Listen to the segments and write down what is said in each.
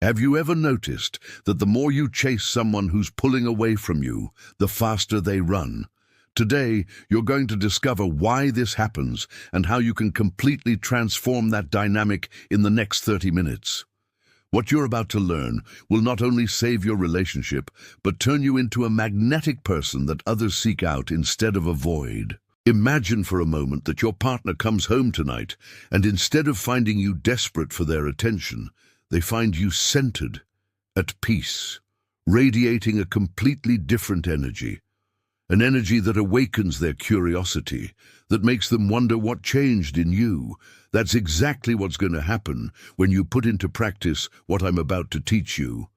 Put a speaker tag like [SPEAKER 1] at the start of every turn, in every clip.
[SPEAKER 1] Have you ever noticed that the more you chase someone who's pulling away from you, the faster they run? Today, you're going to discover why this happens and how you can completely transform that dynamic in the next 30 minutes. What you're about to learn will not only save your relationship, but turn you into a magnetic person that others seek out instead of avoid. Imagine for a moment that your partner comes home tonight, and instead of finding you desperate for their attention, they find you centered, at peace, radiating a completely different energy. An energy that awakens their curiosity, that makes them wonder what changed in you. That's exactly what's going to happen when you put into practice what I'm about to teach you.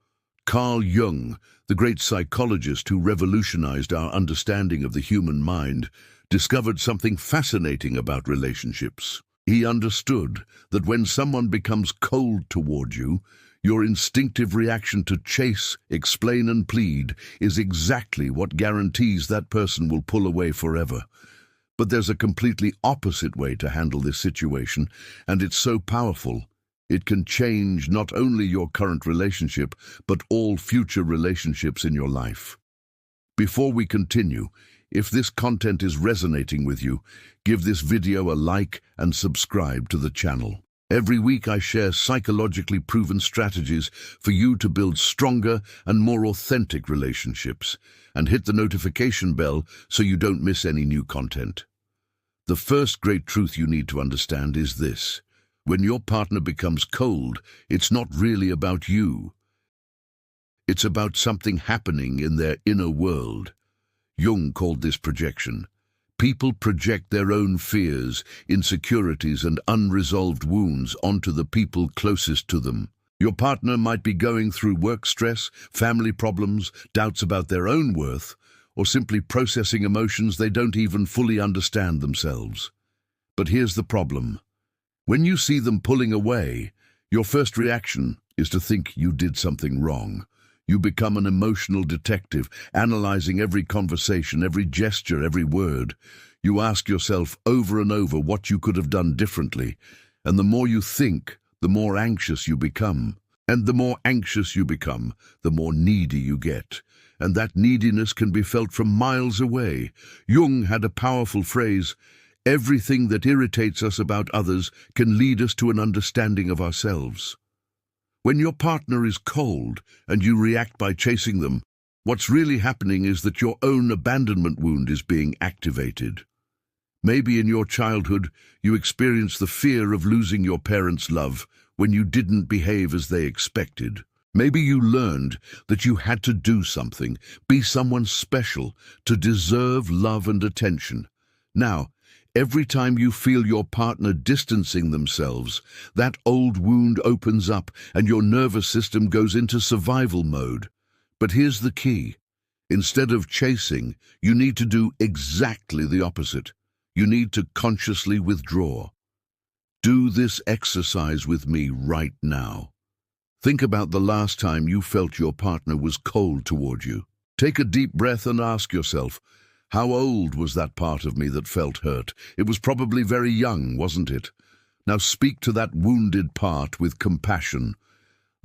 [SPEAKER 1] Carl Jung, the great psychologist who revolutionized our understanding of the human mind, discovered something fascinating about relationships. He understood that when someone becomes cold toward you, your instinctive reaction to chase, explain, and plead is exactly what guarantees that person will pull away forever. But there's a completely opposite way to handle this situation, and it's so powerful. It can change not only your current relationship, but all future relationships in your life. Before we continue, if this content is resonating with you, give this video a like and subscribe to the channel. Every week I share psychologically proven strategies for you to build stronger and more authentic relationships, and hit the notification bell so you don't miss any new content. The first great truth you need to understand is this: when your partner becomes cold, it's not really about you. It's about something happening in their inner world. Jung called this projection. People project their own fears, insecurities, and unresolved wounds onto the people closest to them. Your partner might be going through work stress, family problems, doubts about their own worth, or simply processing emotions they don't even fully understand themselves. But here's the problem. When you see them pulling away, your first reaction is to think you did something wrong. You become an emotional detective, analyzing every conversation, every gesture, every word. You ask yourself over and over what you could have done differently. And the more you think, the more anxious you become. And the more anxious you become, the more needy you get. And that neediness can be felt from miles away. Jung had a powerful phrase: everything that irritates us about others can lead us to an understanding of ourselves. When your partner is cold and you react by chasing them, what's really happening is that your own abandonment wound is being activated. Maybe in your childhood, you experienced the fear of losing your parents' love when you didn't behave as they expected. Maybe you learned that you had to do something, be someone special, to deserve love and attention. Now, every time you feel your partner distancing themselves, that old wound opens up and your nervous system goes into survival mode. But here's the key. Instead of chasing, you need to do exactly the opposite. You need to consciously withdraw. Do this exercise with me right now. Think about the last time you felt your partner was cold toward you. Take a deep breath and ask yourself, how old was that part of me that felt hurt? It was probably very young, wasn't it? Now speak to that wounded part with compassion.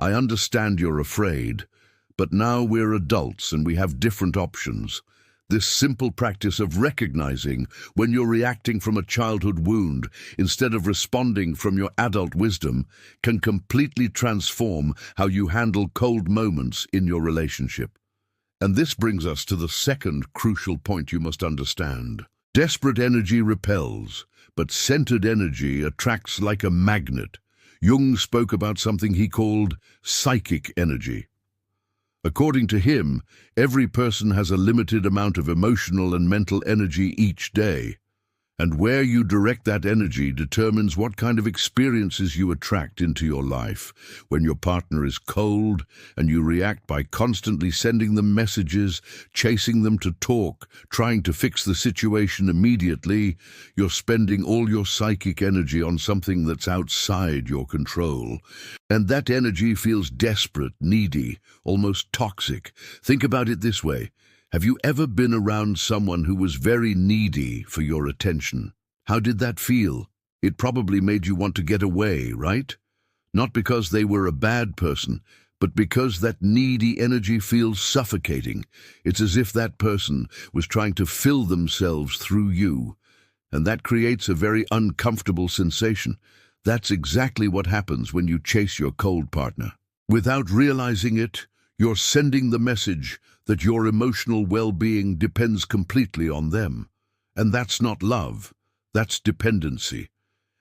[SPEAKER 1] I understand you're afraid, but now we're adults and we have different options. This simple practice of recognizing when you're reacting from a childhood wound instead of responding from your adult wisdom can completely transform how you handle cold moments in your relationship. And this brings us to the second crucial point you must understand. Desperate energy repels, but centered energy attracts like a magnet. Jung spoke about something he called psychic energy. According to him, every person has a limited amount of emotional and mental energy each day. And where you direct that energy determines what kind of experiences you attract into your life. When your partner is cold and you react by constantly sending them messages, chasing them to talk, trying to fix the situation immediately, you're spending all your psychic energy on something that's outside your control. And that energy feels desperate, needy, almost toxic. Think about it this way. Have you ever been around someone who was very needy for your attention? How did that feel? It probably made you want to get away, right? Not because they were a bad person, But because that needy energy feels suffocating, it's as if that person was trying to fill themselves through you. And that creates a very uncomfortable sensation. That's exactly what happens when you chase your cold partner. Without realizing it, you're sending the message that your emotional well-being depends completely on them. And that's not love, that's dependency.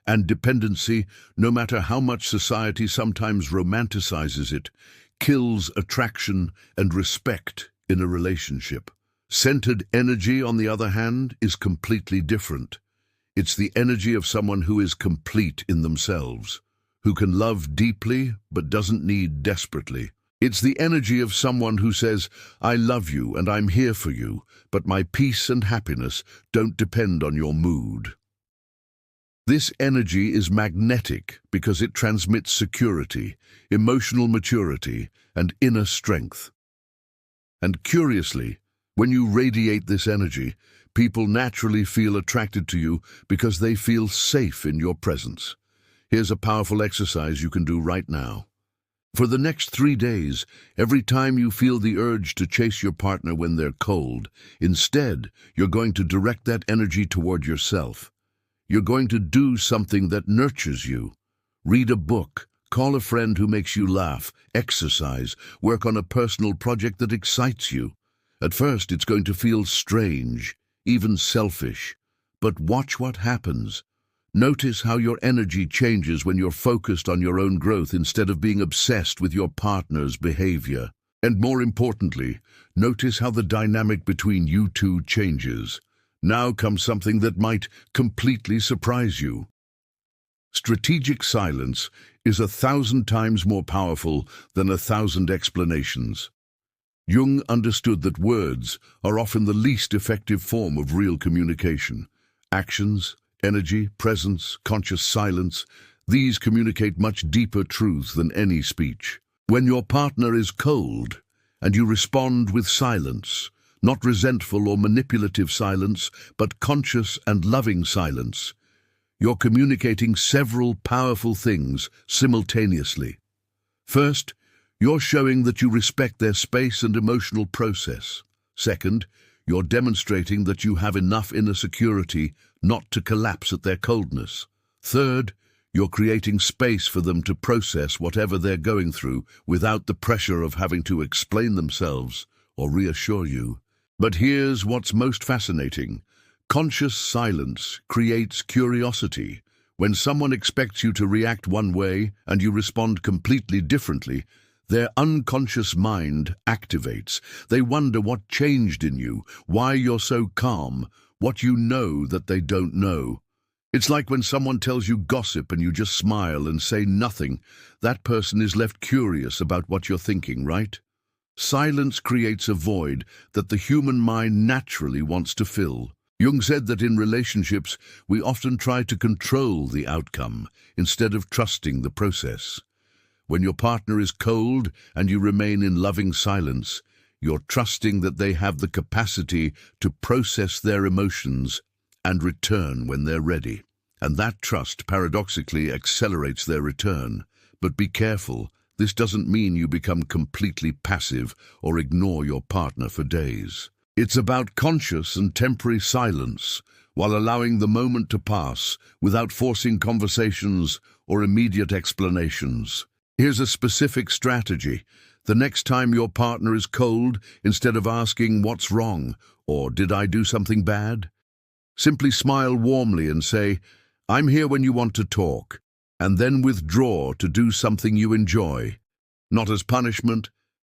[SPEAKER 1] And dependency, no matter how much society sometimes romanticizes it, kills attraction and respect in a relationship. Centered energy, on the other hand, is completely different. It's the energy of someone who is complete in themselves, who can love deeply but doesn't need desperately. It's the energy of someone who says, I love you and I'm here for you, but my peace and happiness don't depend on your mood. This energy is magnetic because it transmits security, emotional maturity, and inner strength. And curiously, when you radiate this energy, people naturally feel attracted to you because they feel safe in your presence. Here's a powerful exercise you can do right now. For the next 3 days, every time you feel the urge to chase your partner when they're cold, instead, you're going to direct that energy toward yourself. You're going to do something that nurtures you. Read a book, call a friend who makes you laugh, exercise, work on a personal project that excites you. At first, it's going to feel strange, even selfish. But watch what happens. Notice how your energy changes when you're focused on your own growth instead of being obsessed with your partner's behavior. And more importantly, notice how the dynamic between you two changes. Now comes something that might completely surprise you. Strategic silence is 1,000 times more powerful than 1,000 explanations. Jung understood that words are often the least effective form of real communication. Actions, energy, presence, conscious silence, these communicate much deeper truths than any speech. When your partner is cold and you respond with silence, not resentful or manipulative silence, but conscious and loving silence, you're communicating several powerful things simultaneously. First, you're showing that you respect their space and emotional process. Second, you're demonstrating that you have enough inner security not to collapse at their coldness. Third, you're creating space for them to process whatever they're going through without the pressure of having to explain themselves or reassure you. But here's what's most fascinating. Conscious silence creates curiosity. When someone expects you to react one way and you respond completely differently, their unconscious mind activates. They wonder what changed in you, why you're so calm, what you know that they don't know. It's like when someone tells you gossip and you just smile and say nothing. That person is left curious about what you're thinking, right? Silence creates a void that the human mind naturally wants to fill. Jung said that in relationships, we often try to control the outcome instead of trusting the process. When your partner is cold and you remain in loving silence, you're trusting that they have the capacity to process their emotions and return when they're ready. And that trust paradoxically accelerates their return. But be careful, this doesn't mean you become completely passive or ignore your partner for days. It's about conscious and temporary silence, while allowing the moment to pass without forcing conversations or immediate explanations. Here's a specific strategy. The next time your partner is cold, instead of asking, "What's wrong?" or "Did I do something bad?" simply smile warmly and say, "I'm here when you want to talk," and then withdraw to do something you enjoy. Not as punishment,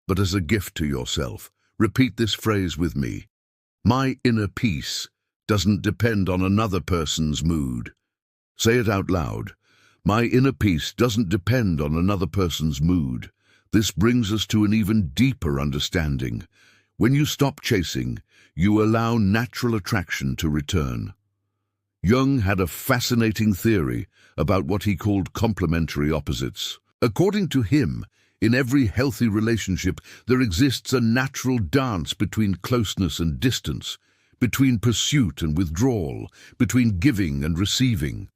[SPEAKER 1] but as a gift to yourself. Repeat this phrase with me. My inner peace doesn't depend on another person's mood. Say it out loud. My inner peace doesn't depend on another person's mood. This brings us to an even deeper understanding. When you stop chasing, you allow natural attraction to return. Jung had a fascinating theory about what he called complementary opposites. According to him, in every healthy relationship, there exists a natural dance between closeness and distance, between pursuit and withdrawal, between giving and receiving.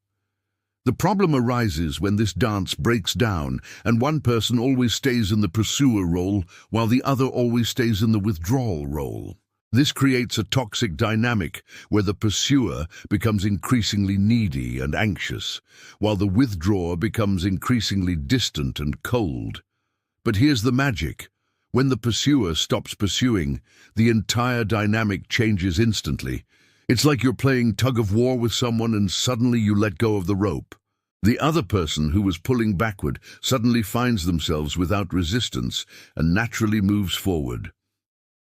[SPEAKER 1] The problem arises when this dance breaks down and one person always stays in the pursuer role while the other always stays in the withdrawal role. This creates a toxic dynamic where the pursuer becomes increasingly needy and anxious, while the withdrawer becomes increasingly distant and cold. But here's the magic. When the pursuer stops pursuing, the entire dynamic changes instantly. It's like you're playing tug-of-war with someone and suddenly you let go of the rope. The other person who was pulling backward suddenly finds themselves without resistance and naturally moves forward.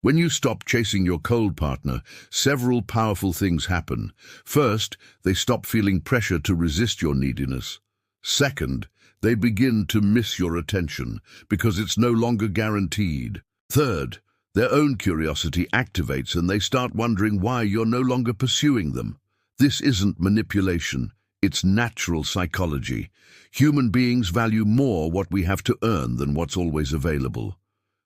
[SPEAKER 1] When you stop chasing your cold partner, several powerful things happen. First, they stop feeling pressure to resist your neediness. Second, they begin to miss your attention because it's no longer guaranteed. Third, their own curiosity activates and they start wondering why you're no longer pursuing them. This isn't manipulation, it's natural psychology. Human beings value more what we have to earn than what's always available.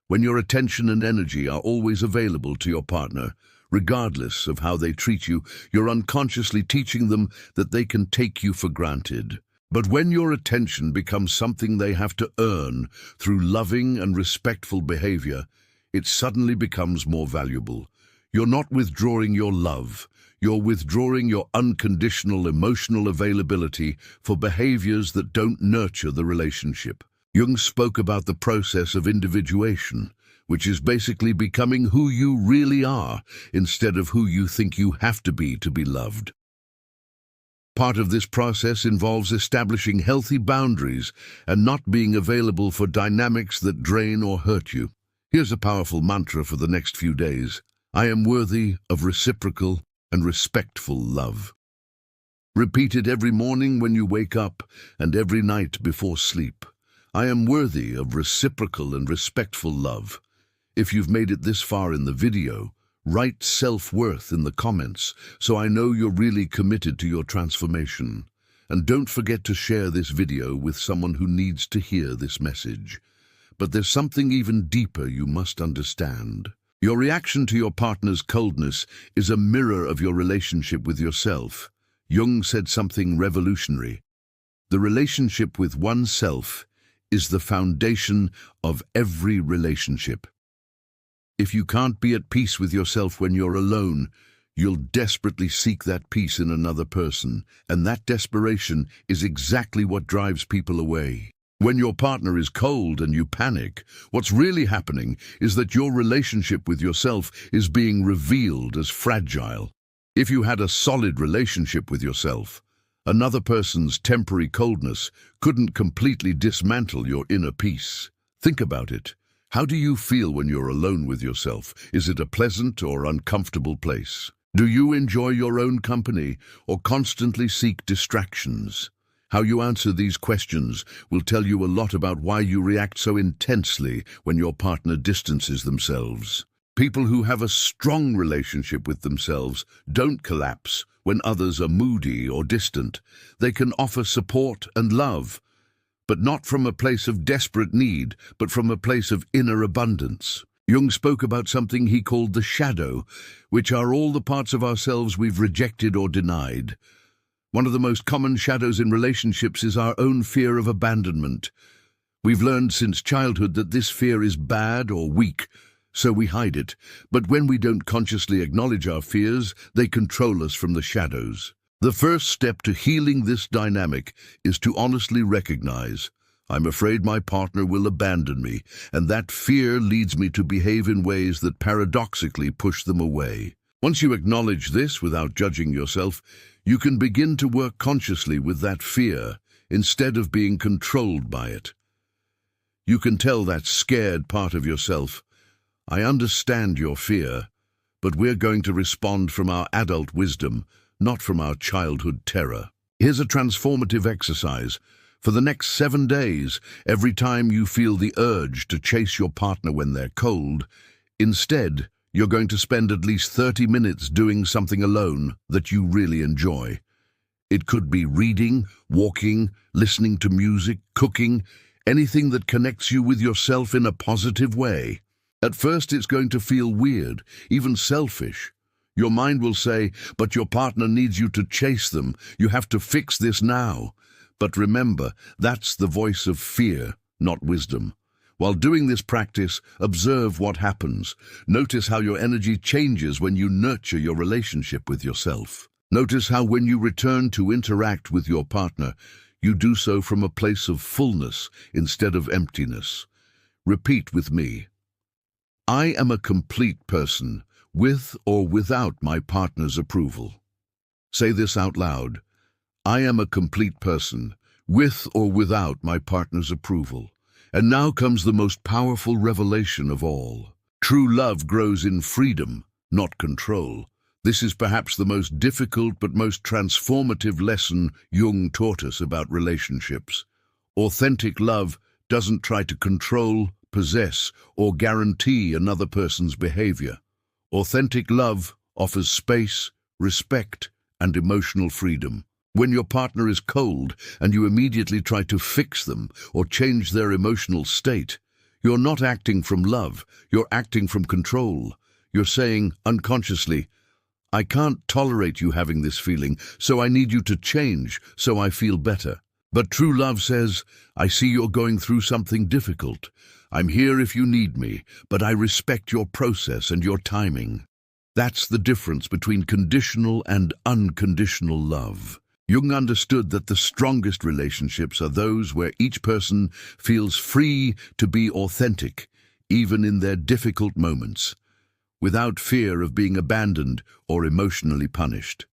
[SPEAKER 1] When your attention and energy are always available to your partner, regardless of how they treat you, you're unconsciously teaching them that they can take you for granted. But when your attention becomes something they have to earn through loving and respectful behavior, it suddenly becomes more valuable. You're not withdrawing your love, you're withdrawing your unconditional emotional availability for behaviors that don't nurture the relationship. Jung spoke about the process of individuation, which is basically becoming who you really are instead of who you think you have to be loved. Part of this process involves establishing healthy boundaries and not being available for dynamics that drain or hurt you. Here's a powerful mantra for the next few days. I am worthy of reciprocal and respectful love. Repeat it every morning when you wake up and every night before sleep. I am worthy of reciprocal and respectful love. If you've made it this far in the video, write self-worth in the comments so I know you're really committed to your transformation. And don't forget to share this video with someone who needs to hear this message. But there's something even deeper you must understand. Your reaction to your partner's coldness is a mirror of your relationship with yourself. Jung said something revolutionary. The relationship with oneself is the foundation of every relationship. If you can't be at peace with yourself when you're alone, you'll desperately seek that peace in another person, and that desperation is exactly what drives people away. When your partner is cold and you panic, what's really happening is that your relationship with yourself is being revealed as fragile. If you had a solid relationship with yourself, another person's temporary coldness couldn't completely dismantle your inner peace. Think about it. How do you feel when you're alone with yourself? Is it a pleasant or uncomfortable place? Do you enjoy your own company or constantly seek distractions? How you answer these questions will tell you a lot about why you react so intensely when your partner distances themselves. People who have a strong relationship with themselves don't collapse when others are moody or distant. They can offer support and love, but not from a place of desperate need, but from a place of inner abundance. Jung spoke about something he called the shadow, which are all the parts of ourselves we've rejected or denied. One of the most common shadows in relationships is our own fear of abandonment. We've learned since childhood that this fear is bad or weak, so we hide it. But when we don't consciously acknowledge our fears, they control us from the shadows. The first step to healing this dynamic is to honestly recognize, I'm afraid my partner will abandon me, and that fear leads me to behave in ways that paradoxically push them away. Once you acknowledge this without judging yourself, you can begin to work consciously with that fear instead of being controlled by it. You can tell that scared part of yourself, I understand your fear, but we're going to respond from our adult wisdom, not from our childhood terror. Here's a transformative exercise. For the next 7 days, every time you feel the urge to chase your partner when they're cold, instead, you're going to spend at least 30 minutes doing something alone that you really enjoy. It could be reading, walking, listening to music, cooking, anything that connects you with yourself in a positive way. At first, it's going to feel weird, even selfish. Your mind will say, but your partner needs you to chase them. You have to fix this now. But remember, that's the voice of fear, not wisdom. While doing this practice, observe what happens. Notice how your energy changes when you nurture your relationship with yourself. Notice how when you return to interact with your partner, you do so from a place of fullness instead of emptiness. Repeat with me. I am a complete person, with or without my partner's approval. Say this out loud. I am a complete person, with or without my partner's approval. And now comes the most powerful revelation of all. True love grows in freedom, not control. This is perhaps the most difficult but most transformative lesson Jung taught us about relationships. Authentic love doesn't try to control, possess, or guarantee another person's behavior. Authentic love offers space, respect, and emotional freedom. When your partner is cold and you immediately try to fix them or change their emotional state, you're not acting from love, you're acting from control. You're saying, unconsciously, I can't tolerate you having this feeling, so I need you to change so I feel better. But true love says, I see you're going through something difficult. I'm here if you need me, but I respect your process and your timing. That's the difference between conditional and unconditional love. Jung understood that the strongest relationships are those where each person feels free to be authentic, even in their difficult moments, without fear of being abandoned or emotionally punished.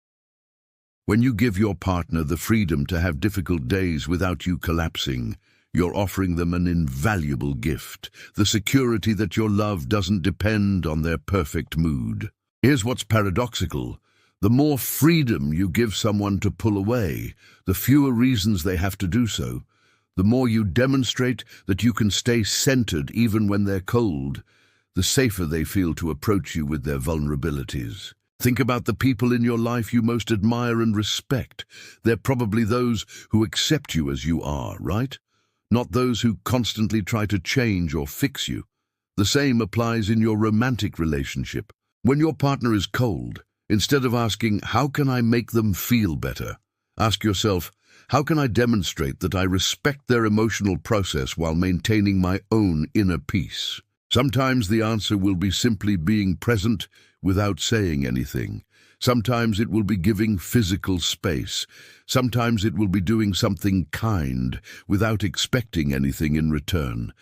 [SPEAKER 1] When you give your partner the freedom to have difficult days without you collapsing, you're offering them an invaluable gift, the security that your love doesn't depend on their perfect mood. Here's what's paradoxical. The more freedom you give someone to pull away, the fewer reasons they have to do so. The more you demonstrate that you can stay centered even when they're cold, the safer they feel to approach you with their vulnerabilities. Think about the people in your life you most admire and respect. They're probably those who accept you as you are, right? Not those who constantly try to change or fix you. The same applies in your romantic relationship. When your partner is cold, instead of asking, how can I make them feel better? Ask yourself, how can I demonstrate that I respect their emotional process while maintaining my own inner peace? Sometimes the answer will be simply being present without saying anything. Sometimes it will be giving physical space. Sometimes it will be doing something kind without expecting anything in return.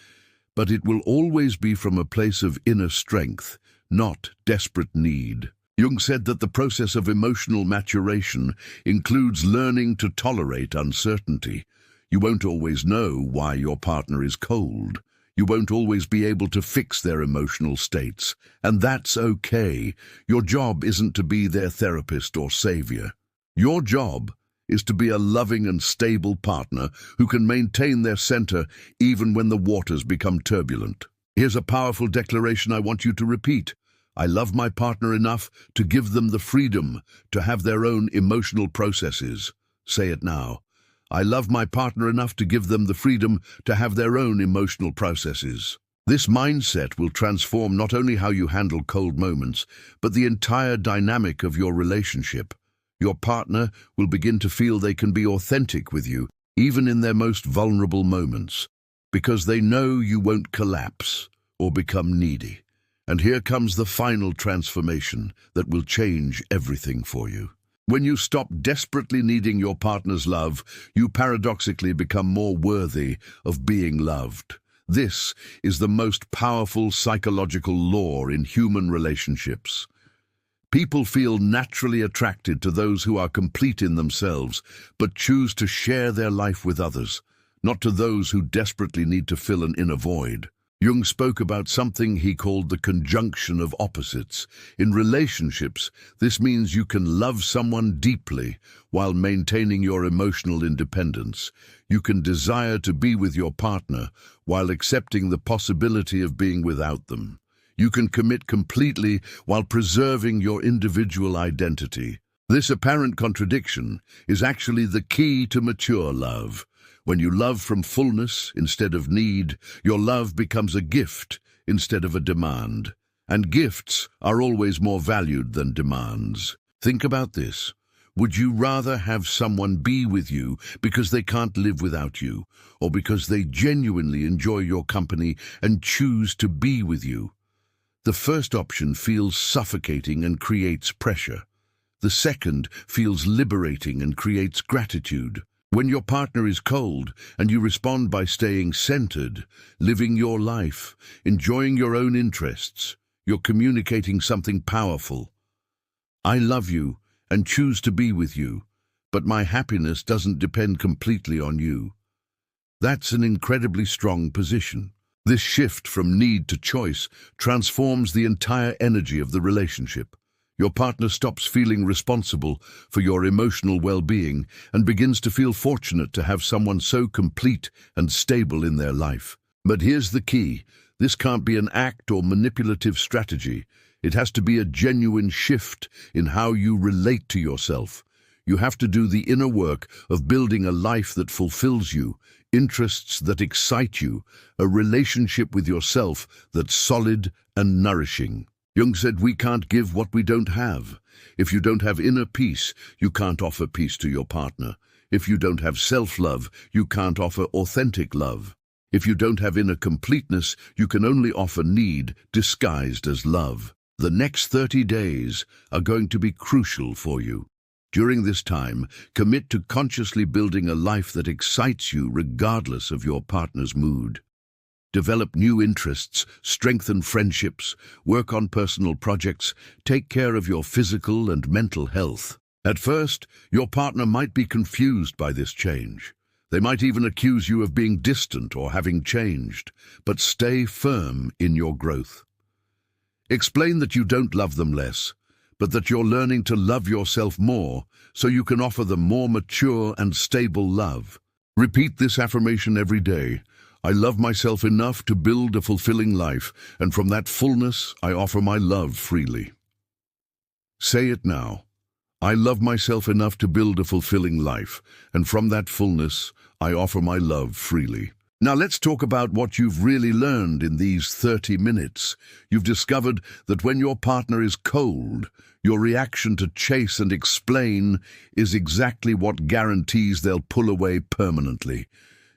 [SPEAKER 1] But it will always be from a place of inner strength, not desperate need. Jung said that the process of emotional maturation includes learning to tolerate uncertainty. You won't always know why your partner is cold. You won't always be able to fix their emotional states, and that's okay. Your job isn't to be their therapist or savior. Your job is to be a loving and stable partner who can maintain their center even when the waters become turbulent. Here's a powerful declaration I want you to repeat. I love my partner enough to give them the freedom to have their own emotional processes. Say it now. I love my partner enough to give them the freedom to have their own emotional processes. This mindset will transform not only how you handle cold moments, but the entire dynamic of your relationship. Your partner will begin to feel they can be authentic with you, even in their most vulnerable moments, because they know you won't collapse or become needy. And here comes the final transformation that will change everything for you. When you stop desperately needing your partner's love, you paradoxically become more worthy of being loved. This is the most powerful psychological law in human relationships. People feel naturally attracted to those who are complete in themselves, but choose to share their life with others, not to those who desperately need to fill an inner void. Jung spoke about something he called the conjunction of opposites. In relationships, this means you can love someone deeply while maintaining your emotional independence. You can desire to be with your partner while accepting the possibility of being without them. You can commit completely while preserving your individual identity. This apparent contradiction is actually the key to mature love. When you love from fullness instead of need, your love becomes a gift instead of a demand. And gifts are always more valued than demands. Think about this. Would you rather have someone be with you because they can't live without you, or because they genuinely enjoy your company and choose to be with you? The first option feels suffocating and creates pressure. The second feels liberating and creates gratitude. When your partner is cold and you respond by staying centered, living your life, enjoying your own interests, you're communicating something powerful. I love you and choose to be with you, but my happiness doesn't depend completely on you. That's an incredibly strong position. This shift from need to choice transforms the entire energy of the relationship. Your partner stops feeling responsible for your emotional well-being and begins to feel fortunate to have someone so complete and stable in their life. But here's the key. This can't be an act or manipulative strategy. It has to be a genuine shift in how you relate to yourself. You have to do the inner work of building a life that fulfills you, interests that excite you, a relationship with yourself that's solid and nourishing. Jung said, "We can't give what we don't have." If you don't have inner peace, you can't offer peace to your partner. If you don't have self-love, you can't offer authentic love. If you don't have inner completeness, you can only offer need disguised as love. The next 30 days are going to be crucial for you. During this time, commit to consciously building a life that excites you regardless of your partner's mood. Develop new interests, strengthen friendships, work on personal projects, take care of your physical and mental health. At first, your partner might be confused by this change. They might even accuse you of being distant or having changed, but stay firm in your growth. Explain that you don't love them less, but that you're learning to love yourself more so you can offer them more mature and stable love. Repeat this affirmation every day. I love myself enough to build a fulfilling life, and from that fullness, I offer my love freely. Say it now. I love myself enough to build a fulfilling life, and from that fullness, I offer my love freely. Now let's talk about what you've really learned in these 30 minutes. You've discovered that when your partner is cold, your reaction to chase and explain is exactly what guarantees they'll pull away permanently.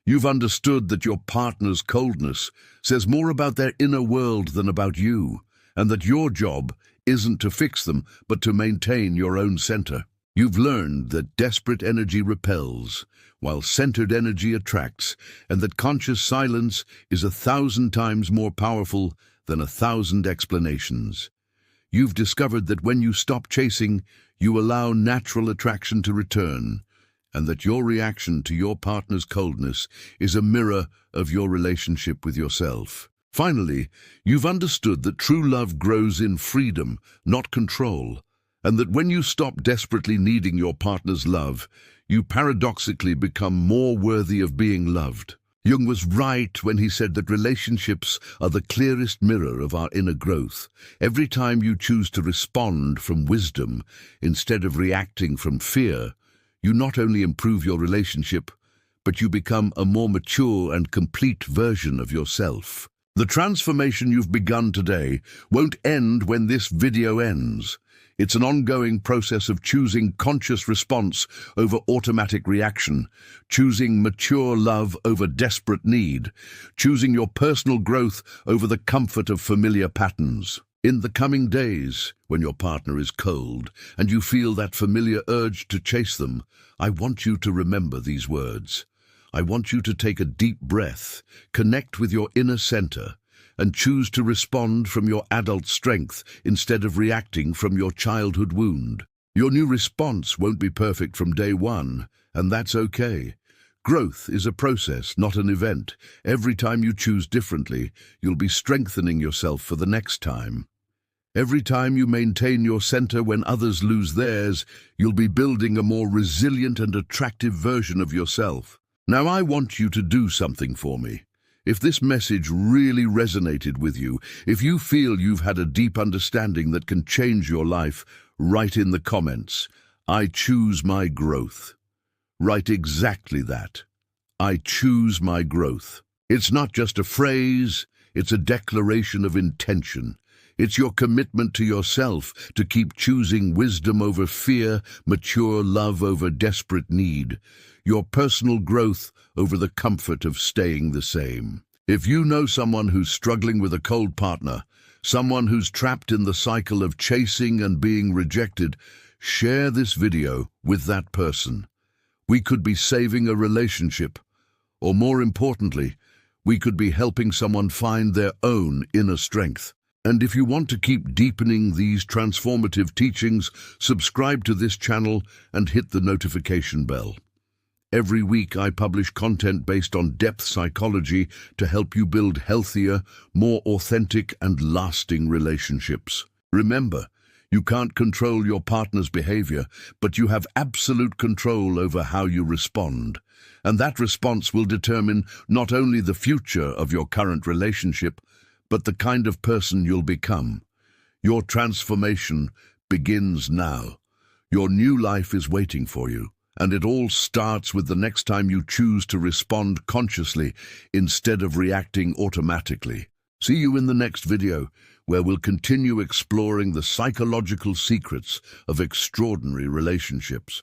[SPEAKER 1] You've understood that your partner's coldness says more about their inner world than about you, and that your job isn't to fix them, but to maintain your own center. You've learned that desperate energy repels, while centered energy attracts, and that conscious silence is 1,000 times more powerful than 1,000 explanations. You've discovered that when you stop chasing, you allow natural attraction to return, and that your reaction to your partner's coldness is a mirror of your relationship with yourself. Finally, you've understood that true love grows in freedom, not control, and that when you stop desperately needing your partner's love, you paradoxically become more worthy of being loved. Jung was right when he said that relationships are the clearest mirror of our inner growth. Every time you choose to respond from wisdom instead of reacting from fear, you not only improve your relationship, but you become a more mature and complete version of yourself. The transformation you've begun today won't end when this video ends. It's an ongoing process of choosing conscious response over automatic reaction, choosing mature love over desperate need, choosing your personal growth over the comfort of familiar patterns. In the coming days, when your partner is cold and you feel that familiar urge to chase them, I want you to remember these words. I want you to take a deep breath, connect with your inner center, and choose to respond from your adult strength instead of reacting from your childhood wound. Your new response won't be perfect from day one, and that's okay. Growth is a process, not an event. Every time you choose differently, you'll be strengthening yourself for the next time. Every time you maintain your center when others lose theirs, you'll be building a more resilient and attractive version of yourself. Now I want you to do something for me. If this message really resonated with you, if you feel you've had a deep understanding that can change your life, write in the comments, I choose my growth. Write exactly that. I choose my growth. It's not just a phrase, it's a declaration of intention. It's your commitment to yourself to keep choosing wisdom over fear, mature love over desperate need, your personal growth over the comfort of staying the same. If you know someone who's struggling with a cold partner, someone who's trapped in the cycle of chasing and being rejected, share this video with that person. We could be saving a relationship, or more importantly, we could be helping someone find their own inner strength. And if you want to keep deepening these transformative teachings, subscribe to this channel and hit the notification bell. Every week I publish content based on depth psychology to help you build healthier, more authentic and lasting relationships. Remember, you can't control your partner's behavior, but you have absolute control over how you respond. And that response will determine not only the future of your current relationship, but the kind of person you'll become. Your transformation begins now. Your new life is waiting for you, and it all starts with the next time you choose to respond consciously instead of reacting automatically. See you in the next video, where we'll continue exploring the psychological secrets of extraordinary relationships.